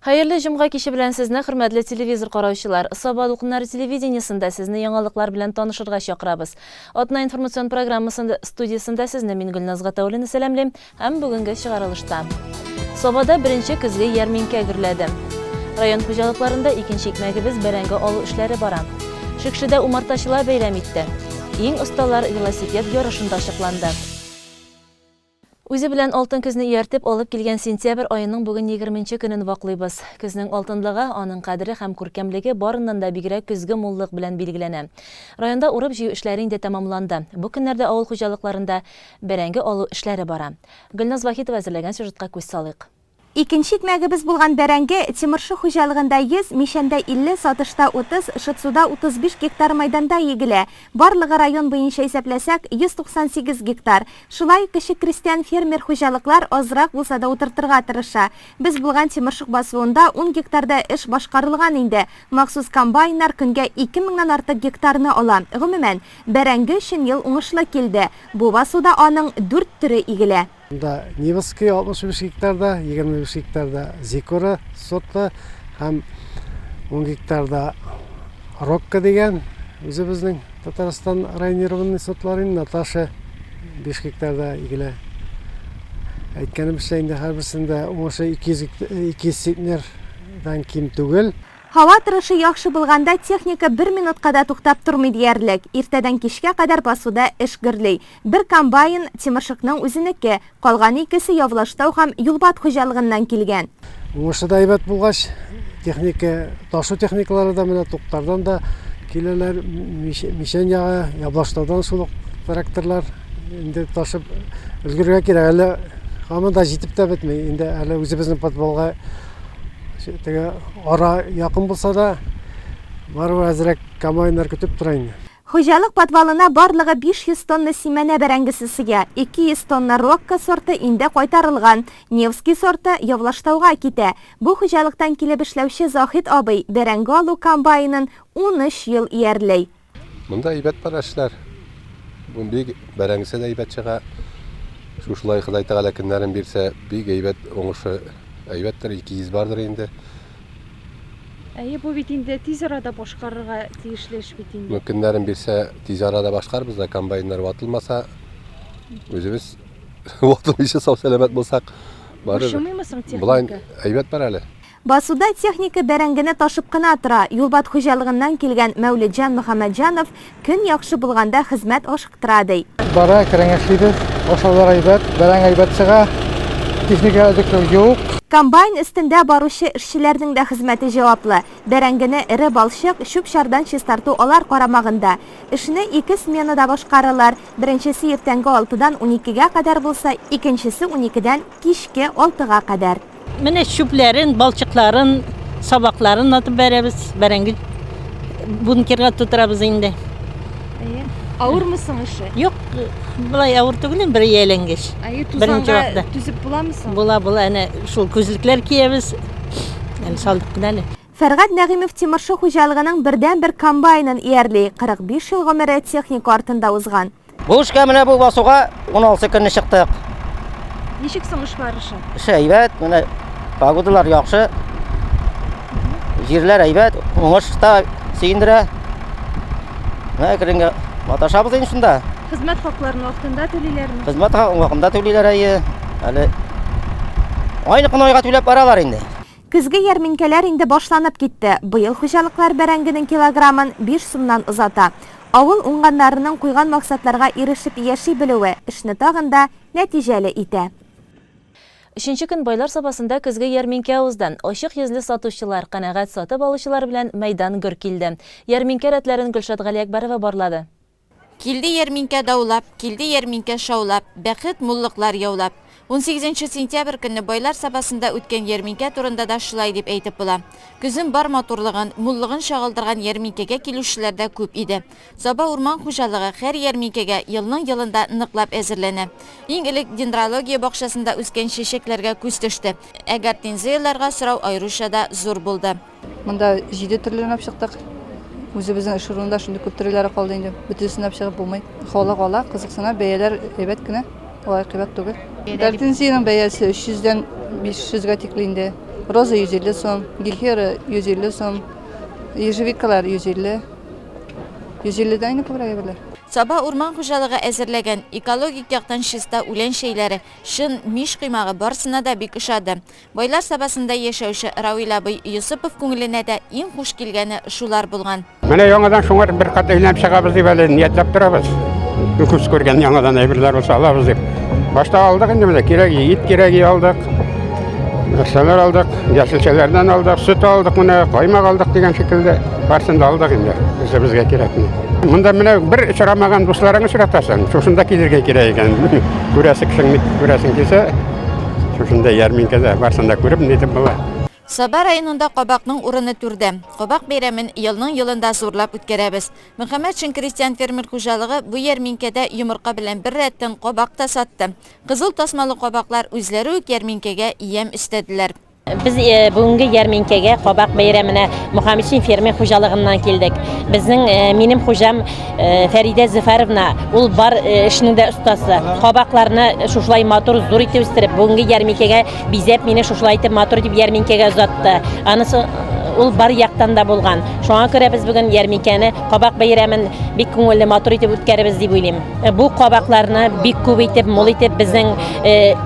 Hayırlı Cumğa kişi bilen sizne hürmetli televizor qarawçılar. Sabah Ulqunlar televideniyasında sizni yangalıqlar bilen tanışırga şaqırabız. Otna informasyon programmasında studiyasında sizni min Gülnaz Gatawlini selamlayım. Hem bugünkü çıgarılışta. Sabahda birinci kızgı yarminke gürledi. Rayon hocalıklarında ikinci ekmeğimiz berenge olu işleri baran. Şıkşıda umartaşılar beylem etti. Ең ustalar velosiped yarışında açıklandı. Үзе белән алтын көзне ияртеп алып килгән сентябрь аеның бүген 20 көнен ваклыйбыз. Көзнең алтынлыгы, аның кадере һәм күркәмлеге барыннан да бигрәк көзге муллык белән билгеләнә. Районда урып җыю эшләре инде тәмамланды. Бу көннәрдә авыл хуҗалыкларында бәрәңге алу эшләре бара. Гөлназ Вахитова әзерләгән сюжетка күз салыйк. Икенче икмәгебез булган бәрәңге Тимыршы хуҗалыгында 100, Мишәндә 50, Сатышта 30, Шытсуда 35 гектар майданда егелә. Барлыгы район буенча исәпләсәк 198 гектар. Шулай кече крестьян фермер хуҗалыклар азрак булса да утыртырга тырыша. Без булган Тимыршык басуында 10 гектарда эш башкарылган инде. Махсус комбайннар көнгә 2000 артык гектарны ала. Гомумән, бәрәңге өчен ел уңышлы килде. Бу басуда аның 4 төре игелә. Невский 65 гектарда, 25 гектарда Зикора сотта, һәм 10 гектарда Рокка деген, үзе безнең Татарстан районированный сотларын, Наташа 5 гектарда игелә. Әйткәнебезчә инде һәрберсендә уңышы 200 центнердан ким түгел. Һава торышы яхшы булганда техника 1 минутка да туктап тормый диярлек. Иртәдән кичкә кадәр басуда эш гөрлей. Бер комбайн Тимыршыкның үзенеке, калган икесе Явлаштау һәм Юлбат хуҗалыгыннан килгән. Уңышы да әйбәт булгач, техника, ташу техникалары да менә Туктардан да киләләр, Мишән ягы, Явлаштаудан шул тракторлар инде ташып өлгерергә кирәк. Әле һаман да җитеп тә бетмәй. Инде әле үзебезнең подвалга ара якын булса да, барыбер әзрәк комбайннар көтеп тора инде. Хуҗалык подвалына барлыгы 500 тонна симәнә бәрәңгесе сыя, 200 тонна Рокка сорты инде кайтарылган, Невский сорты Явлаштауга китә. Бу хуҗалыктан килеп эшләүче Захит абый бәрәңге алу комбайнын 13 ел иярлей. Монда әйбәт бар эшләр. Бу бик бәрәңгесе дә әйбәт чыга. Шушылай Ходай Тәгалә көннәрен бирсә, бик әйбәт уңышы әйбәттер, 200 бардыр инде. Бу бит инде тиз арада башкарырга тиешле эш бит инде. Көннәрен бирсә, тиз арада башкарбыз да, комбайннар ватылмаса, үзебез ватылмыйча сау-сәламәт булсак, барыр. Булай әйбәт бар әле. Басуда техника бәрәңгене ташып кына тора. Юлбат хуҗалыгыннан килгән Мәүлиджан Мөхәммәтҗанов көн яхшы булганда хезмәт ашыктыра ди. Бара кирәңешлибез, ашалар әйбәт, бәрәң әйбәт чыга. Техника әзерлек юк. Комбайн өстендә баручы эшчеләрнең дә хезмәте җаваплы. Бәрәңгене эре балчык, чүп-чардан чистарту алар карамагында. Эшне 2 сменада башкаралар. Беренчесе иртәнге 6-дан 12-гә кадәр булса, икенчесе 12-дән кичке 6-га кадәр. Менә чүпләрен, балчыкларын, сабакларын атып бәрәбез. Бәрәңге бункерга тутырабыз инде. Авырмысың эше? Юк, булай авыр түгел, бер яләнгәч. Тузанга түзеп буламысың? Була, әнә шул күзлекләр киябез. Әнә салдык кына әле. Фәргать Нәгыймов Тимыршы хуҗалыгының бердән-бер комбайнын иярлый. 45 ел гомере техника артында узган. Бу эшкә менә бу басуга 16 көнне чыктык. Ничек соң эш барышы? Эш әйбәт, менә погодалар яхшы. Җирләр әйбәт, уңыш та сөендерә. Менә кирәнгә маташабыз инде шунда. Хезмәт хакларын вакытында түлиләрме? Хезмәт вакытында түлиләр әле. Айныкны айга түләп баралар инде. Көзге ярминкәләр инде башланып китте. Быел хуҗалыклар бәрәңгенең килограммын 5 сумнан узата. Авыл уңганнарының куйган максатларга ирешеп яши белүе эшне тагын да нәтиҗәле итә. Үшенче көн байлар сабасында көзге ярминкә уздан. Ачык йөзле сатучылар, канәгать сатып алучылар белән мәйдан гөр килде. Ярминкә рәтләрен Гөлшат Галиәкбәрова барлады. Килде ярминкә даулап, килде ярминкә шаулап, бәхет муллыклар яулап. 18 сентябрь көнне байлар сабасында үткән ярминкә турында да шулай дип әйтеп була. Күзен бар матурлыгын, муллыгын чагылдырган ярминкәгә килүчеләр дә күп иде. Саба урман хуҗалыгы һәр ярминкәгә елның елында ныклап әзерләнә. Иң элек дендрология бакчасында үскән чәчәкләргә күз төште. Әгәр тензияләргә сорау айрыша да зур булды. Монда 7 төрләрен чыктык. Үзебезнең эш урынында шундый күп төрләре калды инде. Бөтенсен чыгып булмый. Хала кызыксына, бәяләр әйбәт кенә. Олай кыйбат түгел. Гортензияның бәясе 300-дән 500-гә тикле инде. роза 150 сом, гельхера 150 сом, ежевикалар 150. 150 айны күбрәк әйберләр. Саба урман хуҗалыгы әзерләгән экологик яктан чиста үлән шәйләре, шын миш кыймагы барсына да бик ошады. Байлар сабасында яшәүче Равил абый Юсупов күңеленә дә иң хуш килгәне шулар булган. Менә яңадан шуңар бер кат әйләнеп чыгабыз дип әле ниятләп торабыз. Күз күргән яңадан әйберләр булса алабыз дип. Башта алдык инде менә кирәк, ит кирәк алдык. Нәрсәләр алдык, яшелчәләрдән алдык, сөт алдык, менә каймак алдык дигән шикелле барсын да алдык инде. Безгә кирәкми. Монда менә бер очрамаган дусларыңны очратасың. Шушында килергә кирәк икән. Күрәсең килсә, шушында ярминкәдә барсын да күреп нитеп була. Саба районында кабакның урыны түрдә. Кабак бәйрәмен елның-елында зурлап үткәрәбез. Мөхәммәд Шинкристиан фермер хуҗалыгы бу ярминкәдә йомырка белән бер рәттән кабак та сатты. Кызыл тасмалы кабаклар үзләре үк ярминкәгә ям истәделәр. Biz бүгенге ярминкәгә кабак бәйрәменә Мөхәммәд Шин фермер хуҗалыгыннан килдек. Безнең минем хуҗам Фәридә Зөфәровна, ул бар эшнең дә остасы. Кабакларны шушылай матур зур итеп үстереп, бүгенге ярминкәгә бизәп мине шушылай итеп матур итеп ярминкәгә озатты. Анысы ул бар яктан да булган. Шуңа күрә без бүген ярминкәне кабак бәйрәмен бик күңелле матур итеп үткәрәбез дип уйлыйм. Бу кабакларны бик күп итеп, мул итеп безнең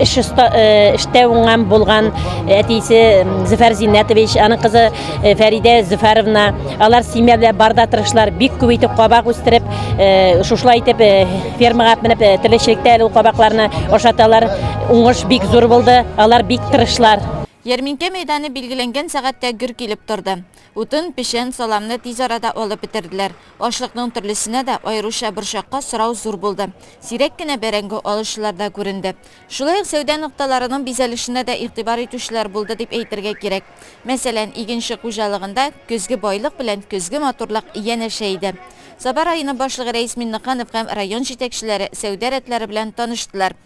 эштә уңган булган әтисе Зөфәр Зиннәтович, аның кызы Фәридә Зөфәровна, алар семья белән барда тырышлар, бик күп итеп кабак үстереп, шушылай итеп фермага менеп тирәчлектә ул кабакларны ашаталар. Уңыш бик зур булды, алар бик тырышлар. Ярминкә мәйданы билгеләнгән сәгатьтә гөр килеп торды. Утын, пешен, саламны тиз арада алып бетерделәр. Ашлыкның төрлесенә дә аеруча борчакка сорау зур булды. Сирәк кенә бәрәңге алышулар да күренде. Шулай ук сәүдә нокталарының бизәлешенә дә игътибар итүчеләр булды дип әйтергә кирәк. Мәсәлән, игенче хуҗалыгында көзге байлык белән көзге матурлык янәшә иде. Саба районы башлыгы Рәис Миннеханов һәм район җитәкчеләре сәүдә рәтләре белән таныштылар.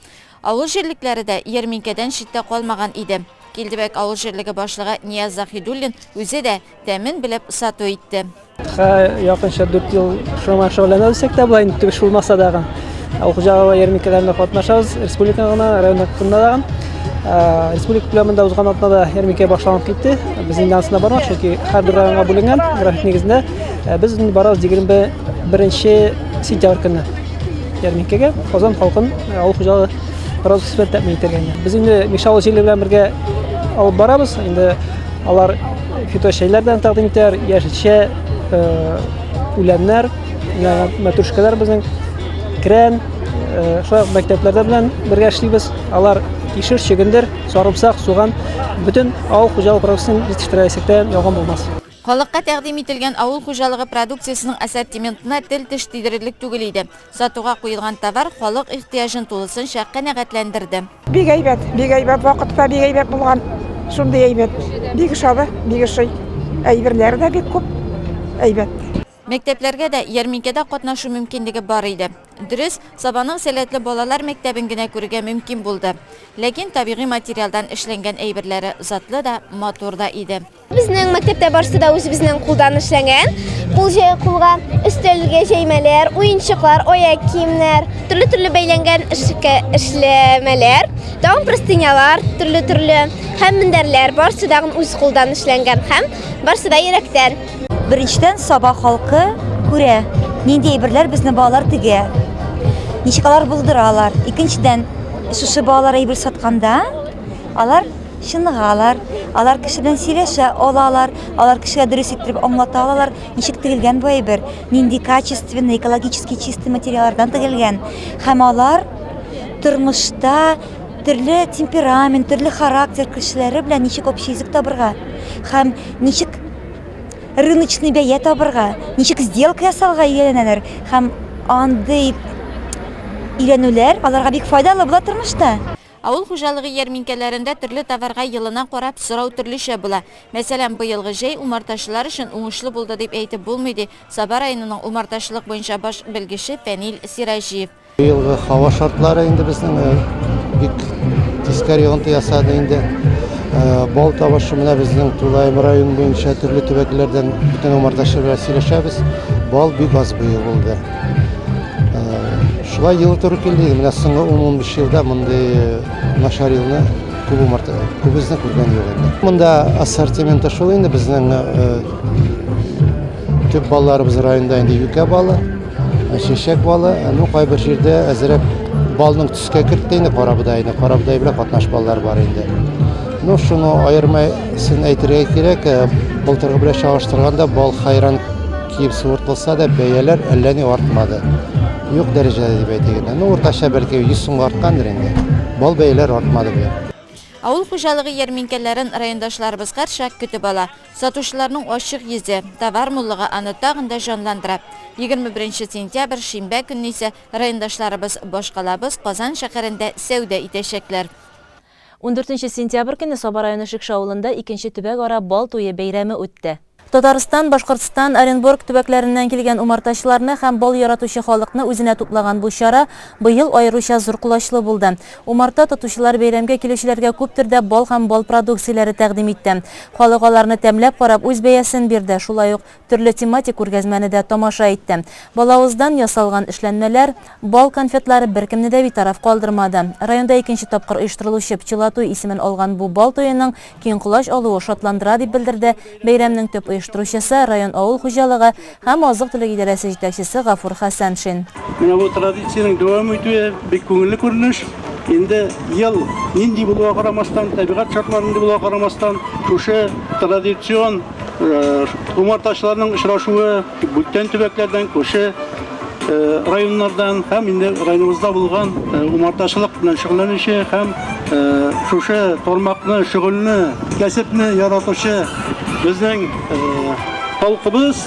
Авыл җирлекләре дә ярминкәдән читтә калмаган иде. Килдебәк авыл җирлеге башлыгы Нияз Захидуллин үзе дә тәмен белеп сату итте. Якынча 4 ел шөгыльләнәбез тә булай инде шулмаса дагы. Авыл хуҗалыгы ярминкәләрендә катнашабыз, республикага, районда дагы. Республика планында узган атнада ярминкә башланып китте. Без инде ансына бармак, чөнки һәр районга бүленгән график нигезендә. Без инде барабыз 21 сентябрь көнне ярминкәгә Казан халкын авыл хуҗалыгы продукция тәэмин итәргә. Без инде Мишавыл җирлеге белән бергә алып барабыз. Инде алар фитошәйләрдән тәкъдим итәр, яшелчә, үләннәр, мәтрүшкәләр безнең крен, шулай мәктәпләрдә белән бергә эшлибез. Алар кишер, чөгендер, сарымсак, суган, бөтен авыл хуҗалыгы продукциясын җитештерәсектән ялган булмас. Халыкка тәкъдим ителгән авыл хуҗалыгы продукциясының ассортиментына тел теш тидерерлек түгел иде. Сатуга куелган товар халык ихтыяҗын тулысынча канәгатьләндерде. Бик әйбәт, вакытта бик әйбәт булган. Шундый әйбәт. Бик ошады, бик ошый. Әйберләр дә бик күп. Әйбәт. Мәктәпләргә дә ярминкәдә катнашу мөмкинлеге бар иде. Дөрес, Сабаның сәләтле балалар мәктәбен генә күрергә мөмкин булды. Ләкин табигый материалдан эшләнгән әйберләре затлы да, матур да иде. Безнең мәктәптә барысы да үзебезнең кулдан эшләнгән. Кулга өстәлгә җәймәләр, уенчыклар, аяк киемнәр, төрле бәйләнгән эшләмәләр, даун простынялар, төрле һәм мендәрләр барысы да үз кулдан эшләнгән һәм барысы да йөрәктән. Беренчедән Саба халкы күрә, нинди әйберләр безнең балалар тегә. Ничек алар булдыралар. Икенчедән, шушы балалар әйбер сатканда, алар чыныгалар, алар кеше белән сөйләшә алалар, алар кешегә дөрес итеп аңлата алалар, ничек тегелгән бу әйбер, нинди качественный, экологически чистый материаллардан тегелгән. Һәм алар тормышта төрле темперамент, төрле характер кешеләре белән ничек общий язык табырга, һәм ничек рыночный бәя табырга, ничек сделка ясарга өйрәнәләр, һәм андый өйрәнүләр аларга бик файдалы була тормышта. Авыл хуҗалыгы ярминкәләрендә төрле товарга елына карап сорау төрлечә була. Мәсәлән, быелгы җәй умартачылар өчен уңышлы булды дип әйтеп булмый ди Саба районының умартачылык буенча баш белгече Фәнил Сираҗиев. Быелгы һава шартлары инде безнең бик тискәре йогынты ясады инде. Бал табышы менә безнең Тулаем районы буенча төрле төбәкләрдән бүтән умартачылар белән сөйләшәбез. Бал бик аз быел булды. Шулай ел туры килде. Менә соңгы 10-15 елда мондый начар елны күбізді көрген жоқ енді. Мұнда ассортименті шол енді біздің төп балаларыбыз районда енді юка балы, шешек балы, қай бір жерде әзірек балының түске кіртті енді Қарабұдай біле қатнаш балалар бар енді. Шуны айырмайсын әйтірге керек, былтырғы біле шағыштырғанда бал қайран киіп суыртылса да бәйелер әлләне артмады. Yok derecede деп әйтегенде. Орташа бәлки 100 сумга арткандыр инде. Бал бәйләр артмады бу. Авыл хуҗалыгы ярминкәләрен райондашларыбыз һәршак көтеп ала. Сатучыларның ачык йөзе, товар муллыгы аны тагын да җанландыра. 21 сентябрь шимбә көнне исә райондашларыбыз башкалабыз Казан шәһәрендә сәүдә итәчәкләр. 14 сентябрь көне Саба районы Шикша авылында 2нче төбәк ара бал туе бәйрәме үтте. Татарстан, Башкортстан, Оренбург төбәкләреннән килгән умартачыларны һәм бал яратучы халыкны үзенә туплаган бу чара быел аеруча зур кулачлы булды. Умарта тотучылар бәйрәмгә килүчеләргә күп төрдә бал һәм бал продукцияләре тәкъдим итте. Халык аларны тәмләп карап үз бәясен бирде. Шулай ук төрле тематик күргәзмәне дә тамаша итте. Балавыздан ясалган эшләнмәләр, бал конфетлары беркемне дә битараф калдырмады. Районда 2нче тапкыр оештырылучы Пчелатуй исемен алган бу бал туеның киң кулаш алуы шатландыра дип белдерде. Бәйрәмнең төп оештыручысы район авыл хуҗалыгы һәм азык-төлек идарәсе җитәкчесе Гафур Хәсәншин. Менә бу традициянең дәвам итүе бик күңелле күренеш. Инде ел нинди булуга карамастан, табигать шартларында булуга карамастан, шушы традицион умартачыларның очрашуы бүтән төбәкләрдән, күрше районнардан һәм инде районыбызда булган умартачылык белән шөгыльләнүче һәм шушы тармакны, шөгыльне, кәсепне яратучы безнең халкыбыз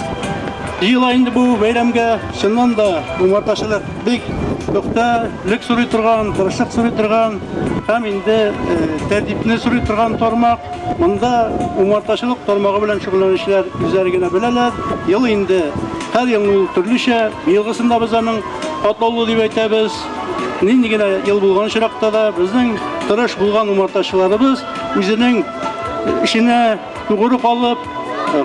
ел инде бу бәйрәмгә чыннан да умартачылар бик нөктәлек сорый торган, тырышлык сорый торган һәм инде тәртипне сорый торган тармак. Монда умартачылык тармагы белән шөгыльләнүчеләр үзләре генә беләләр. Ел инде һәр ел төрлечә, елгысында без аның атлаулы дип әйтәбез. Нинди генә ел булган чиракта да безнең тырыш булган умартачыларыбыз үзенең эшенә тугры калып,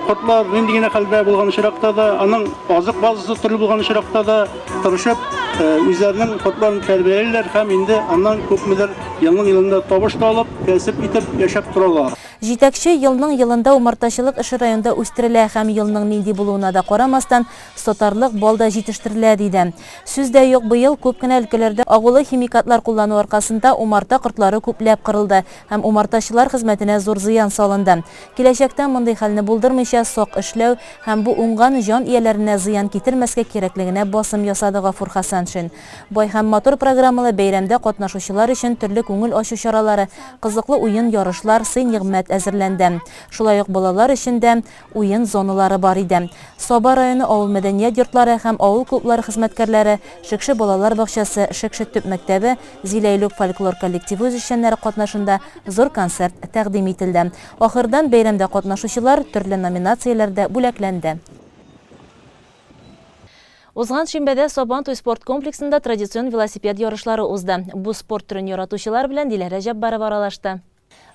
кортлар нинди генә хәлдә булган чиракта да, аның азык базасы төрле булган чиракта да тырышып үзләренең кортларын тәрбияләйләр һәм инде аннан күпмедер елның табыш та алып, кәсеп итеп яшәп торалар. Җитәкче елның елында умартачылык эше районда үстерелә һәм елның нинди булуына да карамастан сотарлык балда җитештерелә диде. Сүздә юк, быел күп кенә өлкәләрдә агулы химикатлар куллану аркасында умарта кортлары күпләп кырылды һәм умартачылар хезмәтенә зур зыян салынды. Киләчәктә мондый хәлне булдырмыйча сак эшләү һәм бу уңган җан ияләренә зыян китермәскә кирәклегенә басым ясады Гафур Хәсәншин. Бай һәм матур программалы бәйрәмдә катнашучылар өчен төрле күңел ачу чаралары, кызыклы уен ярышлар, сый-нигъмәт әзерләнде. Шулай ук балалар өчен дә уен зоналары бар иде. Саба районы авыл мәдәният йортлары һәм авыл клублары хезмәткәрләре, Шикше балалар бакчасы, Шикше төп мәктәбе, Зиләйлүк фольклор коллективы эшчәннәре катнашында зур концерт тәкъдим ителде. Ахырдан бәйрәмдә катнашучылар төрле номинацияләрдә бүләкләнде. Узган шимбәдә Сабантуй спорт комплексында традицион велосипед ярышлары узды. Бу спорт түрен яратучылар белән Диләрә Җаббарова аралашты.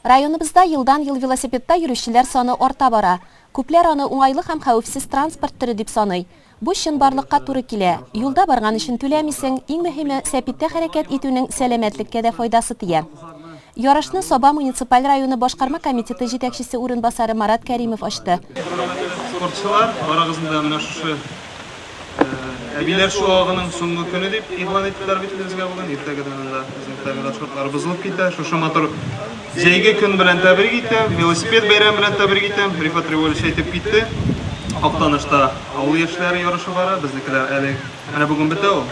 Районыбызда елдан-ел велосипедта йөрүчеләр саны арта бара. Күпләр аны уңайлы һәм хәвефсез транспорт түре дип саный. Бу чынбарлыкка туры килә. Юлда барган өчен түләмисең, иң мөһиме сәпиттә хәрәкәт итүнең сәламәтлеккә дә файдасы тия. Ярышны Саба муниципаль районы башкарма комитеты җитәкчесе урынбасары Марат Кәримов ачты. Спортчылар арагызында менә шушы әбиләр шуагының соңгы көне дип игълан иттеләр бит безгә бүген. Иртәгәдән да безнең табигать шартлары бозылып китә. Шушы матур җәйге көн белән тәбрик итәм, велосипед бәйрәме белән тәбрик итәм. Рифат Револьевич әйтеп китте. Актанышта авыл яшьләре ярышы бара. Безнекеләр әле менә бүген бетә ул.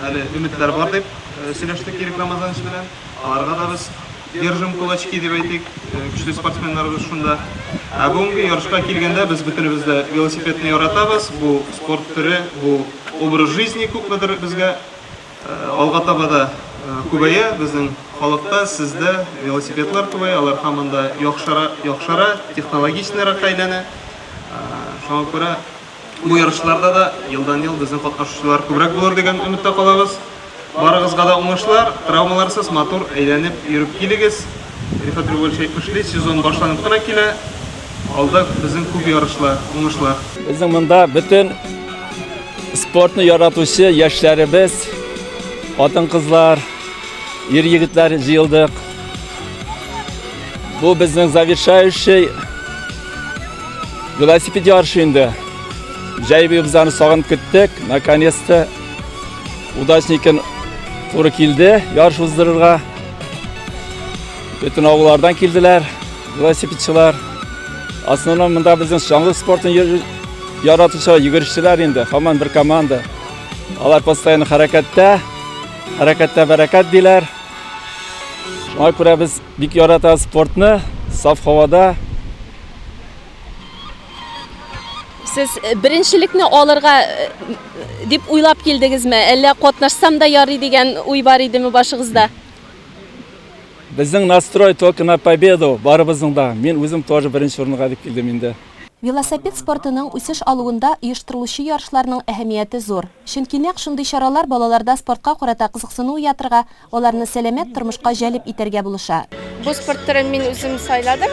Әле өметләр бар дип сөйләштек Ирек Рамазанович белән. Аларга да біз держим кулачки дип әйтик, көчле спортсменнарыбыз шунда. Бүгенге ярышка килгәндә без бөтенебез дә велосипедны яратабыз. Бу спорт түре, бу образ жизни күпмедер безгә алга таба да күбәя. Безнең халыкта, сездә велосипедлар күбәя, алар һаман да яхшыра, технологичнарак әйләнә. Шуңа күрә бу ярышларда да елдан-ел безнең катнашучылар күбрәк булыр дигән өметтә калабыз. Барыгызга да уңышлар, травмаларсыз матур әйләнеп йөреп килегез. Рифат Револьевич эшли, сезон башланып кына килә. Алда безнең күп ярышлар, уңышлар. Безнең монда бөтен спортны яратучы яшьләребез, хатын-кызлар, ир-егетләр җыелдык. Bu bizning завершающий велосипед yarışı indi. Jaybi bizani sog'inib ketdik. Наконец-то удачникин to'g'ri keldi. Yarış o'zdirishga. Bütün avlardan keldiler. Velosipedchilar. Aslında bunda bizning jonli sportni yaratuvchilar, yugurishchilar endi. Hamon bir komanda. Ular postoyanno harakatda barakat deylar. Shunga ko'ra biz bek yaratamiz sportni, sof havoda. Siz birinchilikni olirga deb o'ylab keldingizmi? Alla qatnashsam da yo'q degan o'y bor edimi boshingizda? Bizning nastroy только на победу baribizda. Men o'zim тоже birinchi o'ringa deb keldim endi. Велосипед спортының үсеш алуында оештырылучы ярышларның әһәмияте зур. Чөнки нәкъ шундый чаралар балаларда спортка карата кызыксыну уятырга, аларны сәламәт тормышка җәлеп итәргә булыша. Бу спорт түрен мин үзем сайладым,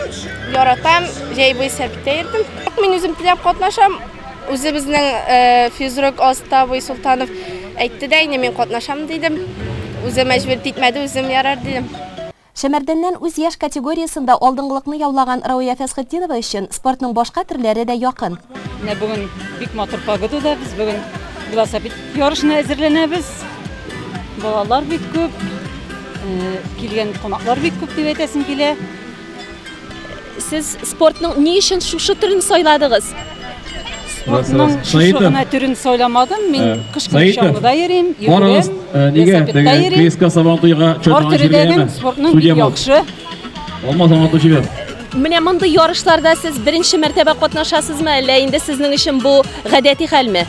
яратам, җәй буе сәпиттә йөрдем. Мин үзем теләп катнашам. Үзебезнең физрук Астабый Султанов әйтте дә, инде мин катнашам дидем. Үзем мәҗбүр итмәде, үзем ярар дидем. Шәмәрдәннән үз яшь категориясында алдынгылыкны яулаган Рауя Фәсхетдинова өчен спортның башка төрләре дә якын. Бүген бик матур погодада без бүген велосипед ярышына әзерләнәбез. Балалар бик күп, килгән кунаклар бик күп дип әйтәсем килә. Сез спортның ни өчен шушы төрен сайладыгыз? Спортның шушы түрен сайламадым. Мин кышкы чаңгыда йөрим, йөрәм. Нигә дигән КСК Сабантуйга чыгып йөргәнме? Спортның бик яхшы. Алмаз Аматушев. Менә мондый ярышларда сез беренче мәртәбә катнашасызмы, әллә инде сезнең өчен бу гадәти хәлме?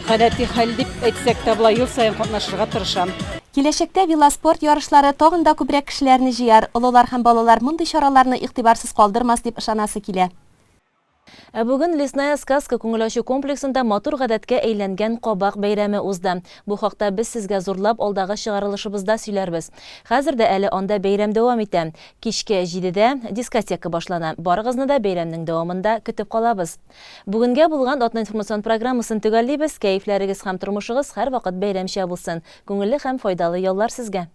Гадәти хәл дип әйтсәк тә була, ел саен катнашырга тырышам. Киләчәктә велоспорт ярышлары тагын да күбрәк кешеләрне җыяр, олылар һәм балалар мондый чараларны игътибарсыз калдырмас дип ышанасы килә. Бүген Лесная сказка күңел ачу комплексында матур гадәткә әйләнгән кабак бәйрәме узды. Бу хакта без сезгә зурлап алдагы чыгарылышыбызда сөйләрбез. Хәзер дә әле анда бәйрәм дәвам итә. Кичкә 7дә дискотека башлана. Барыгызны да бәйрәмнең дәвамында көтеп калабыз. Бүгенгә булган атна информацион программасын төгәллибез. Кәефләрегез һәм тормышыгыз һәрвакыт бәйрәмчә булсын. Күңелле һәм файдалы яллар сезгә.